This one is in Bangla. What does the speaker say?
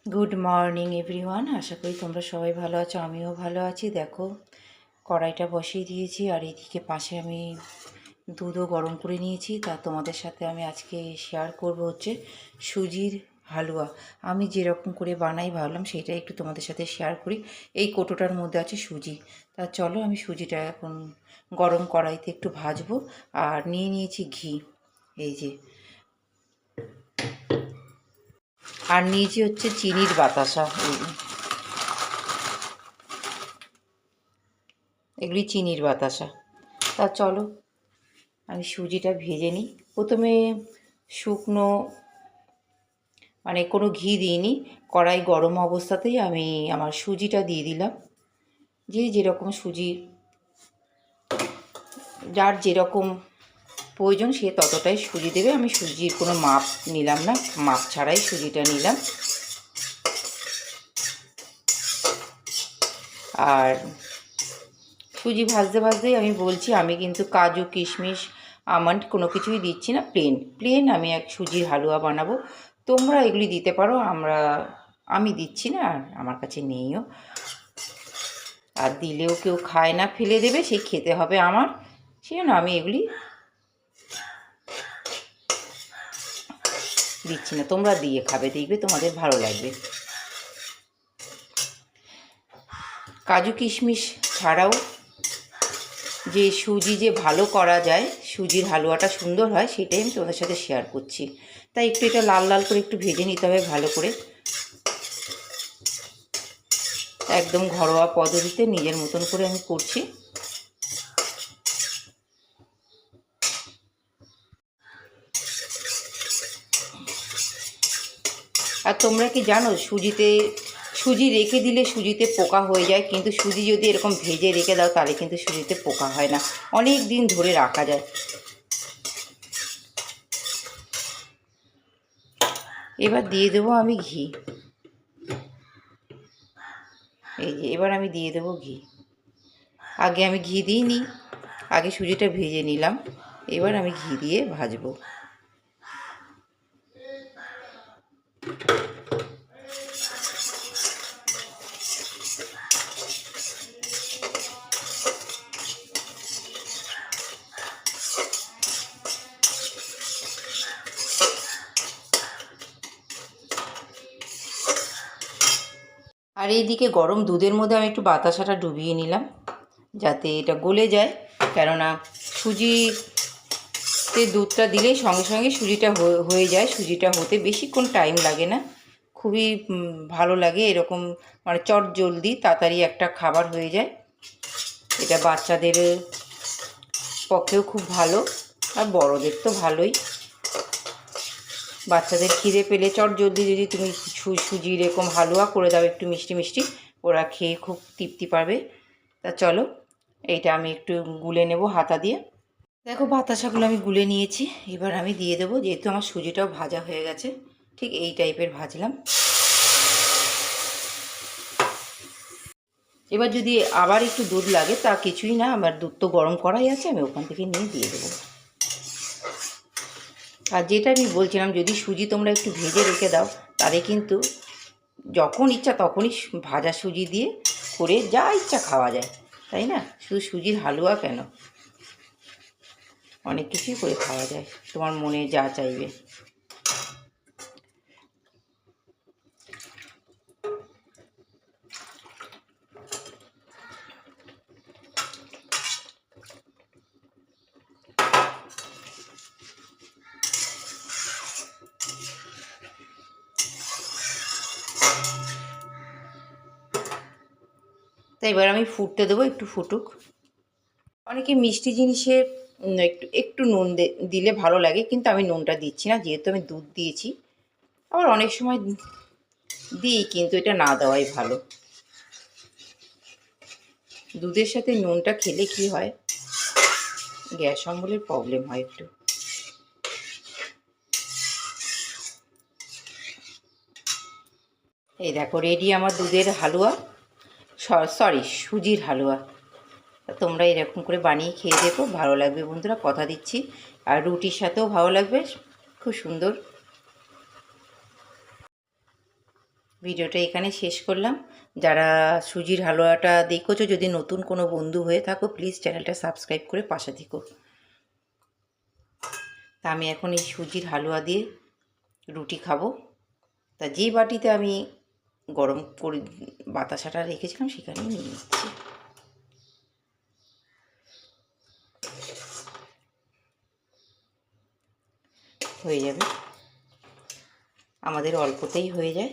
Good morning everyone. আশা করি তোমরা সবাই ভালো আছো, আমিও ভালো আছি। দেখো কড়াইটা বসিয়ে দিয়েছি আর এদিকে পাশে আমি দুধও গরম করে নিয়েছি। তা তোমাদের সাথে আমি আজকে শেয়ার করব হচ্ছে সুজির হালুয়া। আমি যেরকম করে বানাই ভাবলাম সেটাই একটু তোমাদের সাথে শেয়ার করি। এই কৌটোটার মধ্যে আছে সুজি। তা চলো আমি সুজিটা এখন গরম কড়াইতে একটু ভাজবো। আর নিয়ে নিয়েছি ঘি, এই যে, আর নিয়েছি হচ্ছে চিনির বাতাসা। এগুলি চিনির বাতাসা। তা চলো আমি সুজিটা ভেজে নিই। প্রথমে শুকনো, মানে কোনো ঘি দিইনি, কড়াই গরম অবস্থাতেই আমি আমার সুজিটা দিয়ে দিলাম। যে যেরকম সুজি, যার যেরকম প্রয়োজন সে ততটাই সুজি দেবে। আমি সুজির কোনো মাপ নিলাম না, মাপ ছাড়াই সুজিটা নিলাম। আর সুজি ভাজতে ভাজতেই আমি বলছি, আমি কিন্তু কাজু কিশমিশ আমন্ড কোনো কিছুই দিচ্ছি না, প্লেন প্লেন আমি এক সুজির হালুয়া বানাবো। তোমরা এগুলি দিতে পারো, আমি দিচ্ছি না, আর আমার কাছে নেইও। আর দিলেও কেউ খায় না, ফেলে দেবে, সেই খেতে হবে আমার, সেই জন্য আমি এগুলি দিচ্ছি না। তোমরা দিয়ে খাবে, দেখবে তোমাদের ভালো লাগবে। কাজু কিশমিশ ছাড়াও যে সুজি যে ভালো করা যায়, সুজির হালুয়াটা সুন্দর হয়, সেটাই আমি তোমাদের সাথে শেয়ার করছি। তাই একটু এটা লাল লাল করে একটু ভেজে নিতে হবে ভালো করে। একদম ঘরোয়া পদ্ধতিতে নিজের মতন করে আমি করছি। আর তোমরা কি জানো, সুজি রেখে দিলে সুজিতে পোকা হয়ে যায়, কিন্তু সুজি যদি এরকম ভেজে রেখে দাও তাহলে কিন্তু সুজিতে পোকা হয় না, অনেক দিন ধরে রাখা যায়। এবার দিয়ে দেবো আমি ঘি। এই যে, এবার আমি দিয়ে দেবো ঘি। আগে আমি ঘি দিইনি, আগে সুজিটা ভেজে নিলাম, এবার আমি ঘি দিয়ে ভাজবো। আর এইদিকে গরম দুধের মধ্যে আমি একটু বাতাসাটা ডুবিয়ে নিলাম যাতে এটা গলে যায়। কেননা সুজিতে দুধটা দিলেই সঙ্গে সঙ্গে সুজিটা হয়ে যায়। সুজিটা হতে বেশিক্ষণ টাইম লাগে না, খুবই ভালো লাগে এরকম, মানে চট জলদি তাড়াতাড়ি একটা খাবার হয়ে যায়। এটা বাচ্চাদের পক্ষেও খুব ভালো, আর বড়দের তো ভালোই। বাচ্চাদের খিদে পেলে চট জলদি যদি তুমি সুজি এরকম হালুয়া করে দাও একটু মিষ্টি মিষ্টি, ওরা খেয়ে খুব তৃপ্তি পাবে। তা চলো এইটা আমি একটু গুলে নেব হাতা দিয়ে। দেখো বাতাসাগুলো আমি গুলে নিয়েছি, এবার আমি দিয়ে দেবো। যেহেতু আমার সুজিটাও ভাজা হয়ে গেছে, ঠিক এই টাইপের ভাজলাম। এবার যদি আবার একটু দুধ লাগে তা কিছুই না, আমার দুধ তো গরম করাই আছে, আমি ওখান থেকে নিয়ে দিয়ে দেবো। আর যেটা আমি বলছিলাম, যদি সুজি তোমরা একটু ভেজে রেখে দাও তাহলে কিন্তু যখন ইচ্ছা তখনই ভাজা সুজি দিয়ে করে যা ইচ্ছা খাওয়া যায়, তাই না? শুধু সুজির হালুয়া কেন, অনেক কিছুই করে খাওয়া যায়, তোমার মনে যা চাইবে। তাই এবার আমি ফুটতে দেবো, একটু ফুটুক। অনেকে মিষ্টি জিনিসে একটু একটু নুন দিলে ভালো লাগে, কিন্তু আমি নুনটা দিচ্ছি না, যেহেতু আমি দুধ দিয়েছি। আবার অনেক সময় দিই, কিন্তু এটা না দেওয়াই ভালো। দুধের সাথে নুনটা খেলে কি হয়, গ্যাস অম্বলের প্রবলেম হয় একটু। এই দেখো রেডি আমার দুধের হালুয়া, সরি সুজির হালুয়া। তোমরা এরকম করে বানিয়ে খেয়ে দেখো, ভালো লাগবে বন্ধুরা, কথা দিচ্ছি। আর রুটির সাথেও ভালো লাগবে, খুব সুন্দর। ভিডিওটা এখানে শেষ করলাম। যারা সুজির হালুয়াটা দেখেছো, যদি নতুন কোনো বন্ধু হয়ে থাকো প্লিজ চ্যানেলটা সাবস্ক্রাইব করে পাশে থেকো। তা আমি এখন এই সুজির হালুয়া দিয়ে রুটি খাবো। তা যে বাটিতে আমি গরম করে বাতাসাটা রেখেছিলাম সেখানেই নিয়ে নিচ্ছি। হয়ে যাবে, আমাদের অল্পতেই হয়ে যায়।